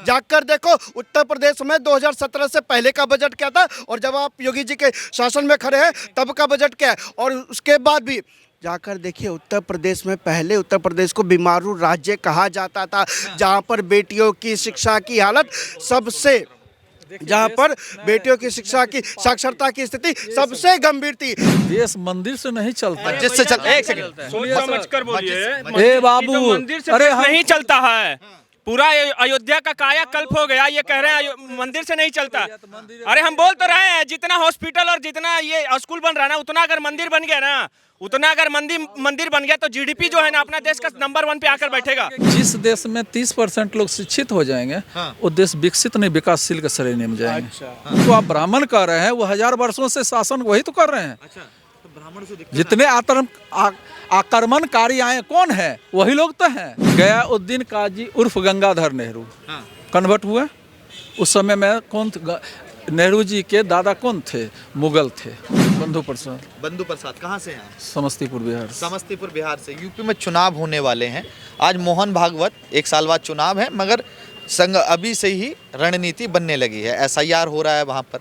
जाकर देखो उत्तर प्रदेश में 2017 से पहले का बजट क्या था और जब आप योगी जी के शासन में खड़े हैं तब का बजट क्या है, और उसके बाद भी जाकर देखिए उत्तर प्रदेश में पहले उत्तर प्रदेश को बीमारू राज्य कहा जाता था, जहां पर बेटियों की शिक्षा की हालत सबसे, जहां पर बेटियों की शिक्षा की साक्षरता की स्थिति सबसे गंभीर थी। देश मंदिर से नहीं चलता, जिससे चल एक सेकंड सोच समझ कर बोलिए। ए बाबू, मंदिर से अरे नहीं चलता है, पूरा अयोध्या का कायाकल्प हो गया। ये कह रहे हैं मंदिर से नहीं चलता। अरे हम बोल तो रहे हैं जितना हॉस्पिटल और जितना ये स्कूल बन रहा है ना, उतना अगर मंदिर बन गया ना, उतना अगर मंदिर बन गया तो जीडीपी जो है ना अपना देश का नंबर 1 पे आकर बैठेगा। जिस देश में 30% लोग शिक्षित हो जाएंगे, वो देश विकसित नहीं विकासशील के श्रेणी में जाएंगे। तो आप ब्राह्मण कह रहे हैं, वो 1000 वर्षों से शासन वही तो कर रहे हैं। जितने आक्रमणकारी आए कौन है? वही लोग तो हैं। गयाउद्दीन काजी उर्फ गंगाधर नेहरू कन्वर्ट हुए। उस समय में कौन नेहरू जी के दादा कौन थे? मुगल थे, बंधु प्रसाद। कहाँ से हैं? समस्तीपुर बिहार। समस्तीपुर बिहार से। यूपी में चुनाव होने वाले हैं आज। मोहन भागवत, 1 साल बाद चुनाव है, मगर संग अभी से ही रणनीति बनने लगी है। SIR हो रहा है वहाँ पर।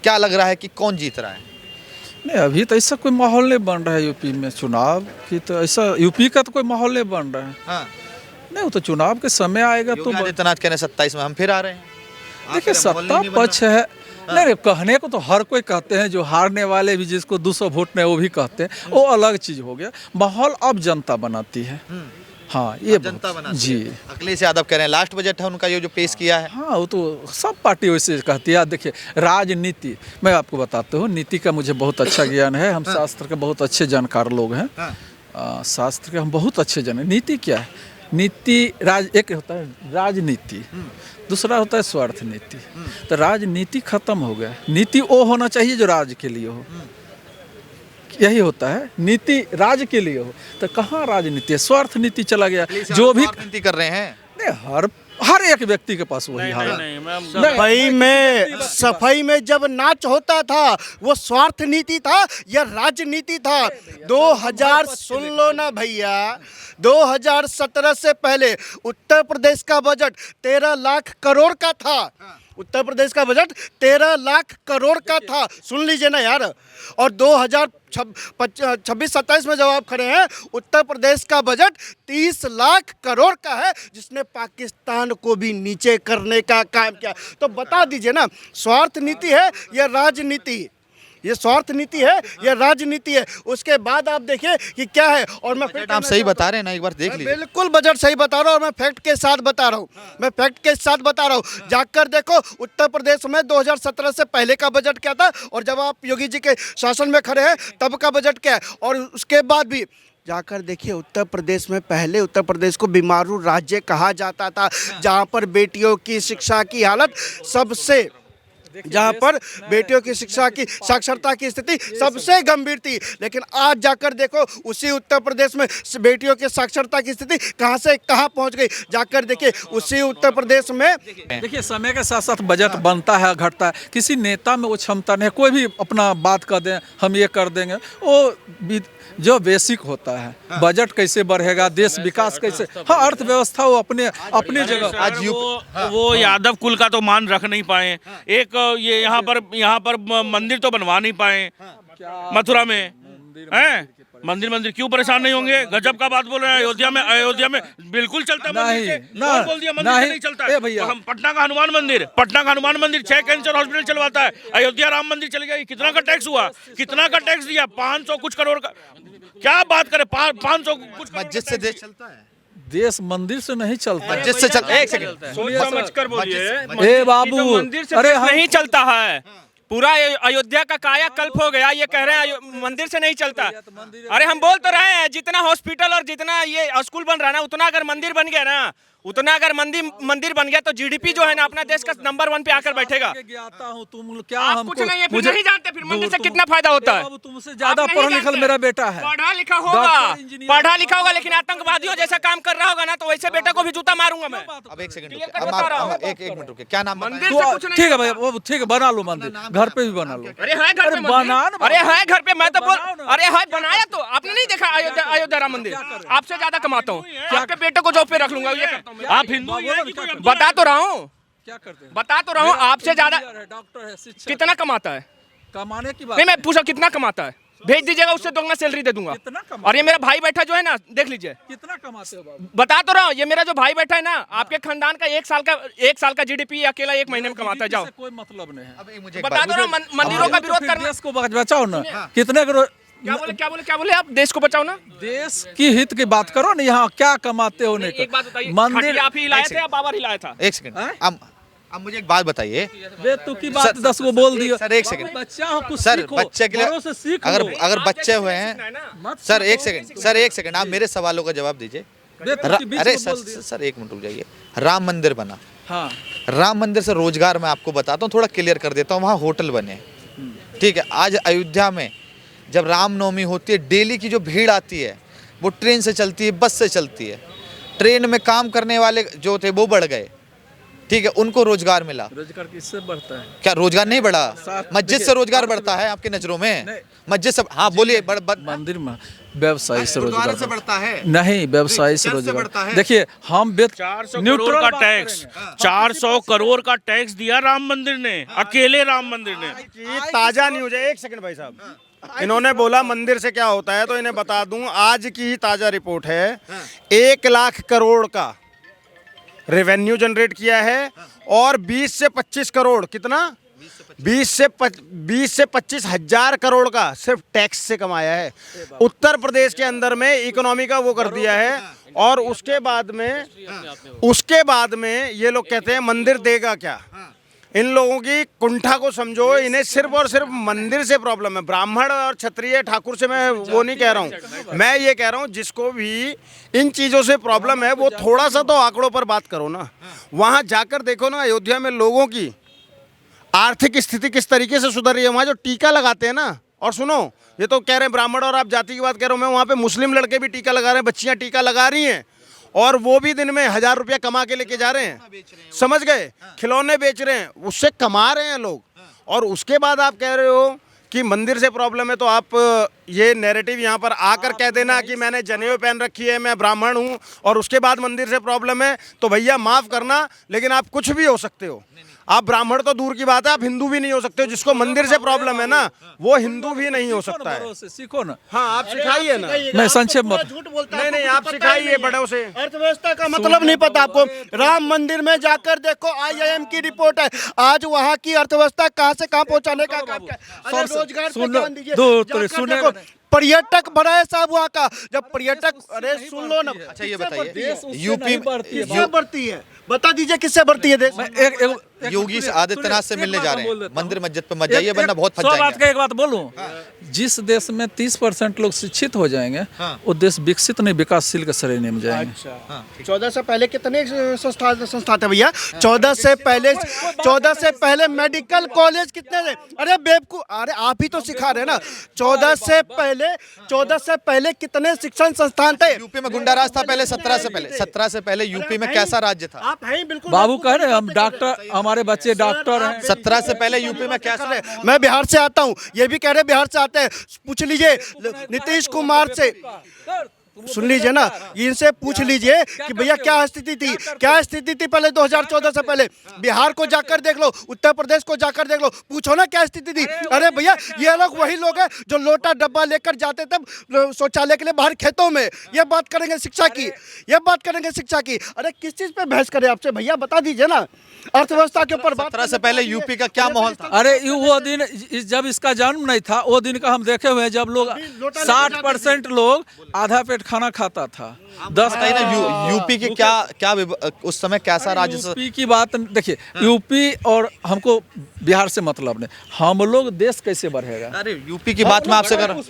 क्या लग रहा है कि कौन जीत रहा है? नहीं, अभी तो ऐसा कोई माहौल नहीं बन रहा है यूपी में चुनाव की। तो ऐसा यूपी का तो कोई माहौल नहीं बन रहा है। हाँ। नहीं, वो तो चुनाव के समय आएगा तो आदित्यनाथ कह रहे हैं 27 में हम फिर आ रहे हैं। देखिए, सत्ता पक्ष है। नहीं, कहने को तो हर कोई कहते हैं, जो हारने वाले भी जिसको 200 वोट में वो भी कहते हैं, वो अलग चीज हो गया। माहौल अब जनता बनाती है। हाँ, ये जनता बनाती जी। है। अखिलेश यादव कह रहे हैं लास्ट बजट है उनका ये जो पेश किया है। हाँ, वो तो सब पार्टी वैसे कहती है। देखिए, राजनीति मैं आपको बताता हूँ, नीति का मुझे बहुत अच्छा ज्ञान है। हम शास्त्र के बहुत अच्छे जानकार लोग हैं। शास्त्र के हम बहुत अच्छे जाने। नीति क्या है? नीति एक होता है राजनीति, दूसरा होता है स्वार्थ नीति। तो राजनीति खत्म हो गया। नीति वो होना चाहिए जो राज के लिए हो। यही होता है, नीति राज के लिए हो। तो कहाँ राजनीति है? स्वार्थ नीति चला गया। जो भी नीति कर रहे हैं, नहीं, हर एक व्यक्ति के पास वही हाल है। सफाई में जब नाच होता था वो स्वार्थ नीति था या राजनीति था? 2000 सुन लो ना भैया, 2017 से पहले उत्तर प्रदेश का बजट 13 लाख करोड़ का था। उत्तर प्रदेश का बजट 13 लाख करोड़ का था, सुन लीजिए ना यार। और 2026-27 में जब आप खड़े हैं, उत्तर प्रदेश का बजट 30 लाख करोड़ का है, जिसने पाकिस्तान को भी नीचे करने का काम किया। तो बता दीजिए ना, स्वार्थ नीति है या राजनीति? ये स्वार्थ नीति है या राजनीति है? उसके बाद आप देखिए कि क्या है। और मैं आप सही बता रहे हैं ना, एक बार देख लीजिए। बिल्कुल बजट सही बता रहा हूँ और मैं फैक्ट के साथ बता रहा हूँ। जाकर देखो उत्तर प्रदेश में 2017 से पहले का बजट क्या था और जब आप योगी जी के शासन में खड़े हैं तब का बजट क्या है, और उसके बाद भी जाकर देखिए उत्तर प्रदेश में पहले उत्तर प्रदेश को बीमारू राज्य कहा जाता था, जहाँ पर बेटियों की शिक्षा की हालत सबसे, जहाँ पर बेटियों की शिक्षा की साक्षरता की स्थिति सबसे गंभीर थी। लेकिन आज जाकर देखो उसी उत्तर प्रदेश में बेटियों की साक्षरता की स्थिति कहाँ से कहाँ पहुँच गई। जाकर देखिए उसी उत्तर प्रदेश में। देखिए, समय के साथ साथ बजट बनता है, घटता है। किसी नेता में वो क्षमता नहीं है। कोई भी अपना बात कर दें, हम ये कर देंगे, वो जो बेसिक होता है बजट कैसे बढ़ेगा, देश विकास कैसे, हाँ, अर्थव्यवस्था वो अपने जगह। आज वो यादव कुल का तो मान रख नहीं पाए। एक ये यहाँ पर मंदिर तो बनवा नहीं पाए मथुरा में, हैं? मंदिर क्यों परेशान नहीं होंगे? गजब का बात बोल रहे हैं। अयोध्या में बिल्कुल चलता है मंदिर से। बोल दिया मंदिर से नहीं चलता है। भैया, हम पटना का हनुमान मंदिर 6 कैंसर हॉस्पिटल चलवाता है। अयोध्या राम मंदिर चल गया। कितना का टैक्स हुआ? कितना का टैक्स दिया? 500 कुछ करोड़ का। क्या बात करें, 500 कुछ। मस्जिद से देश चलता है। देश मंदिर से नहीं चलता। मस्जिद से चलता है। एक सेकंड सोच समझ कर बोलिए। ए बाबू, मंदिर से नहीं चलता है, पूरा अयोध्या का कायाकल्प हो गया। ये कह रहे हैं मंदिर से नहीं चलता। अरे हम बोल तो रहे हैं जितना हॉस्पिटल और जितना ये स्कूल बन रहा है ना, उतना अगर मंदिर बन गया ना, उतना अगर मंदिर बन गया तो जीडीपी जो है ना अपना देश का नंबर 1 पे आकर बैठेगा। तुम क्या आप कुछ नहीं है, फिर नहीं जानते फिर मंदिर से कितना फायदा होता है? तुमसे ज्यादा पढ़ा लिखा मेरा बेटा है। पढ़ा लिखा होगा लेकिन आतंकवादियों जैसा काम कर रहा होगा ना, तो वैसे बेटे को भी जूता मारूंगा मैं। अब एक सेकंड, एक मिनट रुके। क्या नाम? मंदिर से कुछ नहीं। ठीक है भैया, वो ठीक है, बना लो मंदिर, घर पे भी बना लो। अरे है घर पे मंदिर। अरे है घर पे, मैं तो बोल, अरे है बनाया तो आपने नहीं देखा? अयोध्या राम मंदिर आपसे ज्यादा कमाता हूँ, आपके बेटे को जॉब पे रख लूंगा। ये आप हिंदू ही हैं कि कोई अब्दुल बता तो रहा हूँ, क्या करते हैं? बता तो रहा हूँ, आपसे ज्यादा डॉक्टर है, शिक्षक कितना कमाता है? कमाने की बात नहीं, मैं पूछा कितना कमाता है, भेज दीजिएगा, उससे दोगुना सैलरी दे दूंगा। कितना कमा- और ये मेरा भाई बैठा जो है ना, देख लीजिए, कितना कमाते हो बाबू? बता तो रहा हूँ, ये मेरा जो भाई बैठा है ना, आपके खानदान का एक साल का जीडीपी अकेला एक महीने में कमाता है। जाओ, से कोई मतलब नहीं है। अब मुझे एक बता बात- दो रहा हूँ, मंदिरों का विरोध फिर करना। देश को बचाओ ना। कितने करोड़ क्या बोले आप? देश को बचाओ ना। देश की हित की बात करो ना, यहाँ क्या कमाते हो नहीं? एक बात बताइए, मंदिर खटिया आप ही हिलाए थे या बाबा हिलाया था? एक सेकंड, अब मुझे एक बात बताइए बेतु की बात 10 को बोल दियो। सर, एक सेकंड। बच्चा हो, कुछ सर, सीखो, बच्चे के लिए बड़ों से सीख अगर लो। अगर बच्चे हुए हैं मत सर, एक सीखो। सेकंड आप मेरे सवालों का जवाब दीजिए। बेतु के बीच अरे में सर बोल दियो। सर एक मिनट रुक जाइए। राम मंदिर बना, हाँ, राम मंदिर से रोजगार मैं आपको बताता हूँ, थोड़ा क्लियर कर देता हूँ। वहाँ होटल बने, ठीक है। आज अयोध्या में जब रामनवमी होती है, डेली की जो भीड़ आती है वो ट्रेन से चलती है, बस से चलती है। ट्रेन में काम करने वाले जो थे वो बढ़ गए, ठीक है, उनको रोजगार मिला। रोजगार किससे बढ़ता है? क्या रोजगार नहीं बढ़ा? साथ- मस्जिद से देखिए, रोजगार बढ़ता है आपकी नजरों में? नहीं। मस्जिद से, हाँ बोलिए। मंदिर में व्यवसायी से गुरुद्वारे रोजगार से बढ़ता है? नहीं, व्यवसायी से चर्च से बढ़ता रोजगार। है? देखिए, हम 400 न्यूट्रल करोड़ का बात टैक्स, करेंगे। 400 करोड़ का टैक्स दिया राम मंदिर ने, अकेले राम मंदिर ने। ये ताजा न्यूज है। एक सेकंड भाई साहब, इन्होंने बोला मंदिर से क्या होता है, तो इन्हें बता दूं, आज की ही ताजा रिपोर्ट है। 1 लाख करोड़ का रेवेन्यू जनरेट किया है और 20 से 25 करोड़, कितना? 20 से 25 हजार करोड़ का सिर्फ टैक्स से कमाया है। उत्तर प्रदेश के अंदर में इकोनॉमी का वो कर दिया है। और उसके बाद में ये लोग कहते हैं मंदिर देगा क्या? इन लोगों की कुंठा को समझो। इन्हें सिर्फ और सिर्फ मंदिर से प्रॉब्लम है। ब्राह्मण और क्षत्रिय ठाकुर से मैं वो नहीं कह रहा हूँ, मैं ये कह रहा हूँ जिसको भी इन चीज़ों से प्रॉब्लम है वो थोड़ा सा तो आंकड़ों पर बात करो ना। वहाँ जाकर देखो ना, अयोध्या में लोगों की आर्थिक स्थिति किस तरीके से सुधर रही है। वहाँ जो टीका लगाते हैं ना, और सुनो, ये तो कह रहे हैं ब्राह्मण और आप जाति की बात कह रहे हो, मैं वहाँ पे मुस्लिम लड़के भी टीका लगा रहे हैं, बच्चियाँ टीका लगा रही हैं, और वो भी दिन में 1000 रुपया कमा के लेके जा रहे हैं। समझ गए? खिलौने बेच रहे हैं, उससे कमा रहे हैं लोग। और उसके बाद आप कह रहे हो कि मंदिर से प्रॉब्लम है, तो आप ये नैरेटिव यहाँ पर आकर कह देना कि मैंने जनेऊ पहन रखी है, मैं ब्राह्मण हूँ, और उसके बाद मंदिर से प्रॉब्लम है, तो भैया माफ़ करना, लेकिन आप कुछ भी हो सकते हो। आप ब्राह्मण तो दूर की बात है, आप हिंदू भी नहीं हो सकते हो। जिसको मंदिर से प्रॉब्लम है ना, वो हिंदू भी नहीं हो सकता है। सीखो ना। हाँ, आप सिखाइए ना। मैं संक्षेप मत झूठ बोलता है, नहीं नहीं, आपको आप कुछ पता ही सिखाइए नहीं है। बड़ों से। अर्थव्यवस्था का मतलब नहीं पता आपको। राम मंदिर में जाकर देखो, IIM की रिपोर्ट है, आज वहाँ की अर्थव्यवस्था कहाँ से कहाँ पहुँचाने का काम क्या है। अरे रोजगार पे सुन- ध्यान दीजिए। दो- जाकर सुने- देखो, पर्यटक बढ़ा है साहब वहाँ का। जब पर्यटक, अरे सुन लो ना। अच्छा ये किससे बढ़ती बताइए, है? यूपी किससे बढ़ती है? बता दीजिए किससे बढ़ती है देश? योगी आदित्यनाथ से मिलने जा रहे हैं, मंदिर मस्जिद पे मत जाइए वरना बहुत फंस बात जाएंगे। का एक बात बोलूं, जिस देश में 30% लोग शिक्षित हो जाएंगे, वो देश विकसित नहीं विकासशील के श्रेणी में जाएंगे। 14 से पहले कितने संस्था थे भैया? 14 से पहले मेडिकल कॉलेज कितने थे? अरे बेवकूफ, अरे आप ही तो सिखा रहे हैं ना। 14 से पहले कितने शिक्षण संस्थान थे? यूपी में गुंडा राज था पहले, 17 से पहले यूपी में कैसा राज्य था? आप हैं बिल्कुल। बाबू कह रहे हैं हम डॉक्टर, हमारे बच्चे डॉक्टर हैं। 17 से पहले यूपी में कैसा? मैं बिहार से आता हूँ, ये भी कह रहे बिहार से आते हैं। पूछ लीजिए नीतीश कुमार से, सुन लीजिए ना, इनसे पूछ लीजिए कि भैया क्या स्थिति थी पहले 2014 से पहले। बिहार को जाकर देख लो, उत्तर प्रदेश को जाकर देख लो, पूछो ना क्या स्थिति थी। अरे भैया, ये लोग वही लोग हैं जो लोटा डब्बा लेकर जाते थे शौचालय के लिए बाहर खेतों में। ये बात करेंगे शिक्षा की, अरे किस चीज पे बहस करें आपसे भैया, बता दीजिए ना। अर्थव्यवस्था के ऊपर 17 से पहले यूपी का क्या माहौल था? अरे वो दिन जब इसका जन्म नहीं था, वो दिन का हम देखे हुए हैं, जब लोग 60% लोग आधा पेट खाना खाता था। 10 बताइए ना, यूपी की क्या उस समय कैसा राज्य? यूपी की बात देखिए, यूपी और हमको बिहार से मतलब नहीं, हम लोग देश कैसे बढ़ेगा? अरे यूपी की बात मैं आपसे कर रहा हूँ,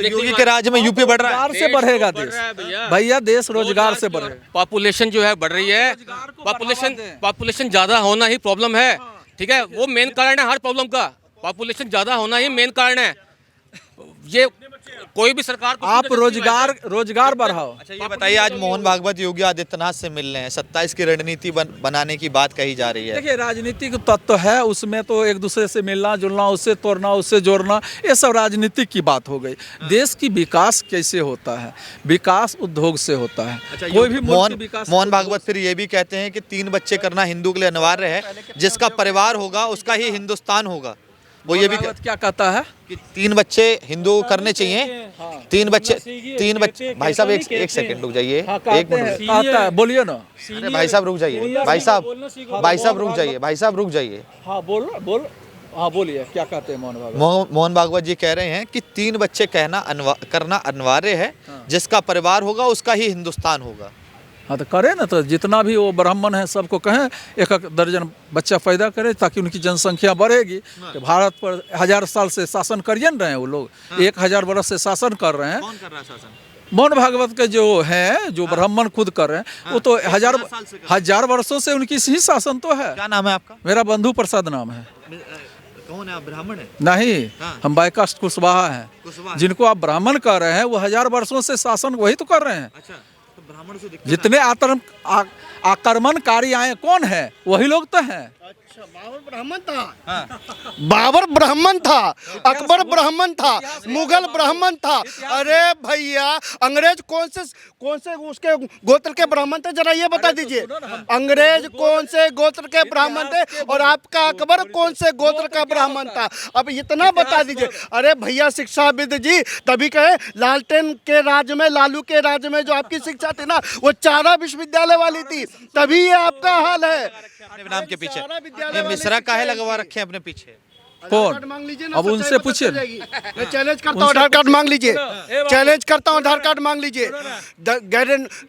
योगी के राज्य में यूपी बढ़ रहा है। रोजगार से बढ़ेगा देश भैया, देश रोजगार से बढ़ेगा। पॉपुलेशन जो है बढ़ रही है, पॉपुलेशन ज्यादा होना ही प्रॉब्लम है, ठीक है, वो मेन कारण है हर प्रॉब्लम का। पॉपुलेशन ज्यादा होना ही मेन कारण है। ये कोई भी सरकार को आप रोजगार बढ़ाओ। अच्छा ये बताइए, आज मोहन भागवत योगी आदित्यनाथ से मिल रहे हैं, 27 की रणनीति बनाने की बात कही जा रही है। देखिए राजनीतिक तत्व है उसमें, तो एक दूसरे से मिलना जुलना, उससे तोड़ना उससे जोड़ना, ये सब राजनीतिक की बात हो गई। देश की विकास कैसे होता है? विकास उद्योग से होता है। कोई भी मुल्क की विकास मोहन भागवत फिर ये भी कहते हैं कि 3 बच्चे करना हिंदू के लिए अनिवार्य है, जिसका परिवार होगा उसका ही हिंदुस्तान होगा। वो ये भी क्या कहता है कि 3 बच्चे हिंदू करने चाहिए। 3 बच्चे भाई साहब एक सेकंड रुक जाइए, एक मिनट कहता है, बोलिए ना। अरे भाई साहब रुक जाइए, भाई साहब रुक जाइए, भाई साहब रुक जाइए। हाँ बोलिए क्या कहते हैं मोहन भागवत? मोहन भागवत जी कह रहे हैं कि 3 बच्चे करना अनिवार्य है, जिसका परिवार होगा उसका ही हिंदुस्तान होगा। हाँ तो करे ना, तो जितना भी वो ब्राह्मण है सबको कहें 1 दर्जन बच्चा पैदा करे, ताकि उनकी जनसंख्या बढ़ेगी। कि भारत पर 1000 साल से शासन करिए न रहे हैं वो लोग, 1000 वर्ष से शासन कर रहे हैं। कौन कर रहा है शासन? मोहन भागवत के जो हैं, जो ब्राह्मण खुद कर रहे हैं, वो तो हजार वर्षों से उनकी ही शासन तो है। क्या नाम है आपका? मेरा बंधु प्रसाद नाम है। कौन है आप? ब्राह्मण है? नहीं, हम बाइकास्ट कुशवाहा हैं। जिनको आप ब्राह्मण कह रहे हैं वो 1000 वर्षों से शासन वही तो कर रहे हैं। अच्छा, तो ब्राह्मण से जितने आक्रमणकारी आए कौन है? वही लोग तो हैं। बाबर ब्राह्मण था। बाबर ब्राह्मण था, अकबर ब्राह्मण था, मुगल ब्राह्मण था। अरे भैया, अंग्रेज कौन से उसके गोत्र के ब्राह्मण थे, जरा ये बता दीजिए। अंग्रेज कौन से गोत्र के ब्राह्मण थे और आपका अकबर कौन से गोत्र का ब्राह्मण था? अब इतना बता दीजिए। अरे भैया शिक्षाविद जी, तभी कहे लालटेन के राज में, लालू के राज में जो आपकी शिक्षा थी ना, वो 4 विश्वविद्यालय वाली थी, तभी ये आपका हाल है। नाम के पीछे ये मिश्रा काहे लगवा रखे हैं अपने पीछे? कौन? मांग लीजिए ना, अब उनसे पूछिए। मैं चैलेंज करता हूँ, आधार कार्ड मांग लीजिए। चैलेंज करता हूँ, आधार कार्ड मांग लीजिए।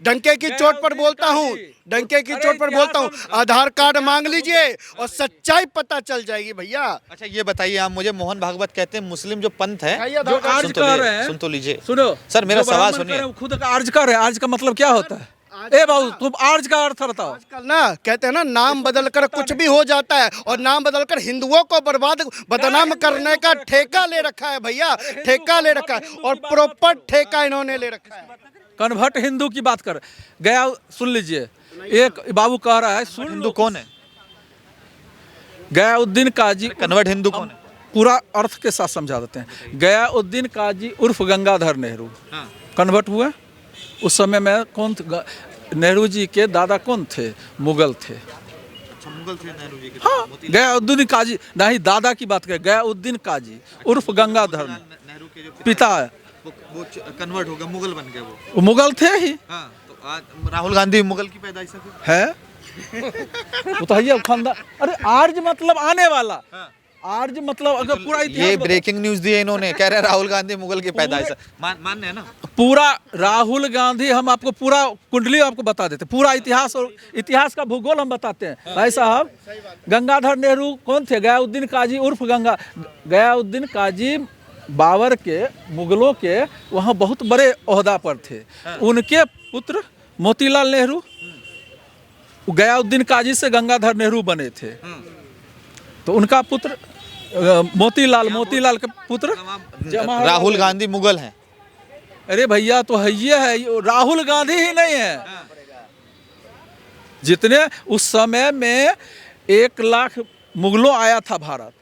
डंके की चोट पर बोलता हूँ, डंके की चोट पर बोलता हूँ, आधार कार्ड मांग लीजिए और सच्चाई पता चल जाएगी भैया। अच्छा ये बताइए आप मुझे, मोहन भागवत कहते हैं मुस्लिम जो पंथ है, जो आर्ज कर रहे हैं, सुन तो लीजिए। सुनो सर, मेरा सवाल सुनिए। खुद आर्ज कर रहे हैं। आर्ज का मतलब क्या होता है? ए बाबू, तुम आर्ज का अर्थ बताओ। आजकल ना कहते हैं ना, नाम बदलकर कुछ भी हो जाता है, और नाम बदलकर हिंदुओं को बदनाम करने का ठेका ले रखा है भैया, ठेका ले रखा है, और प्रॉपर ठेका इन्होंने ले रखा है। कन्वर्ट हिंदू की बात कर गया, सुन लीजिए। एक बाबू कह रहा है, सुन हिंदू कौन है? गयाउद्दीन काजी। कन्वर्ट हिंदू कौन है? पूरा अर्थ के साथ समझा देते हैं। गयाउद्दीन काजी उर्फ गंगाधर नेहरू कन्वर्ट हुए। उस समय में कौन थे? नेहरू जी के दादा कौन थे? मुगल थे। अच्छा, मुगल थे नेहरू जी के। हाँ, गयाउद्दीन काजी नहीं, दादा की बात करें, गयाउद्दीन काजी उर्फ गंगाधर नेहरू के जो पिता है, वो कन्वर्ट हो गए, मुगल बन गए। वो मुगल थे ही। हाँ, तो आज राहुल गांधी मुगल की पैदाइश है। वो तो है खानदान। अरे आर्ज मतलब आने वाला, आर्ज मतलब अगर पूरा इतिहास ये ब्रेकिंग न्यूज दी है इन्होंने, कह रहे हैं राहुल गांधी मुगल की पैदाइश है। मान्य है ना? पूरा राहुल गांधी, हम आपको पूरा कुंडली आपको बता देते, पूरा इतिहास और इतिहास का भूगोल हम बताते हैं भाई साहब। गंगाधर नेहरू कौन थे? गयाउद्दीन काजी उर्फ गयाउद्दीन काजी बाबर के, मुगलों के वहाँ बहुत बड़े ओहदा पर थे। उनके पुत्र मोतीलाल नेहरू गयाउद्दीन काजी से गंगाधर नेहरू बने थे। तो उनका पुत्र मोतीलाल के पुत्र राहुल गांधी मुगल हैं। अरे भैया, तो है ये है, राहुल गांधी ही नहीं है। जितने उस समय में 1 लाख मुगलों आया था भारत,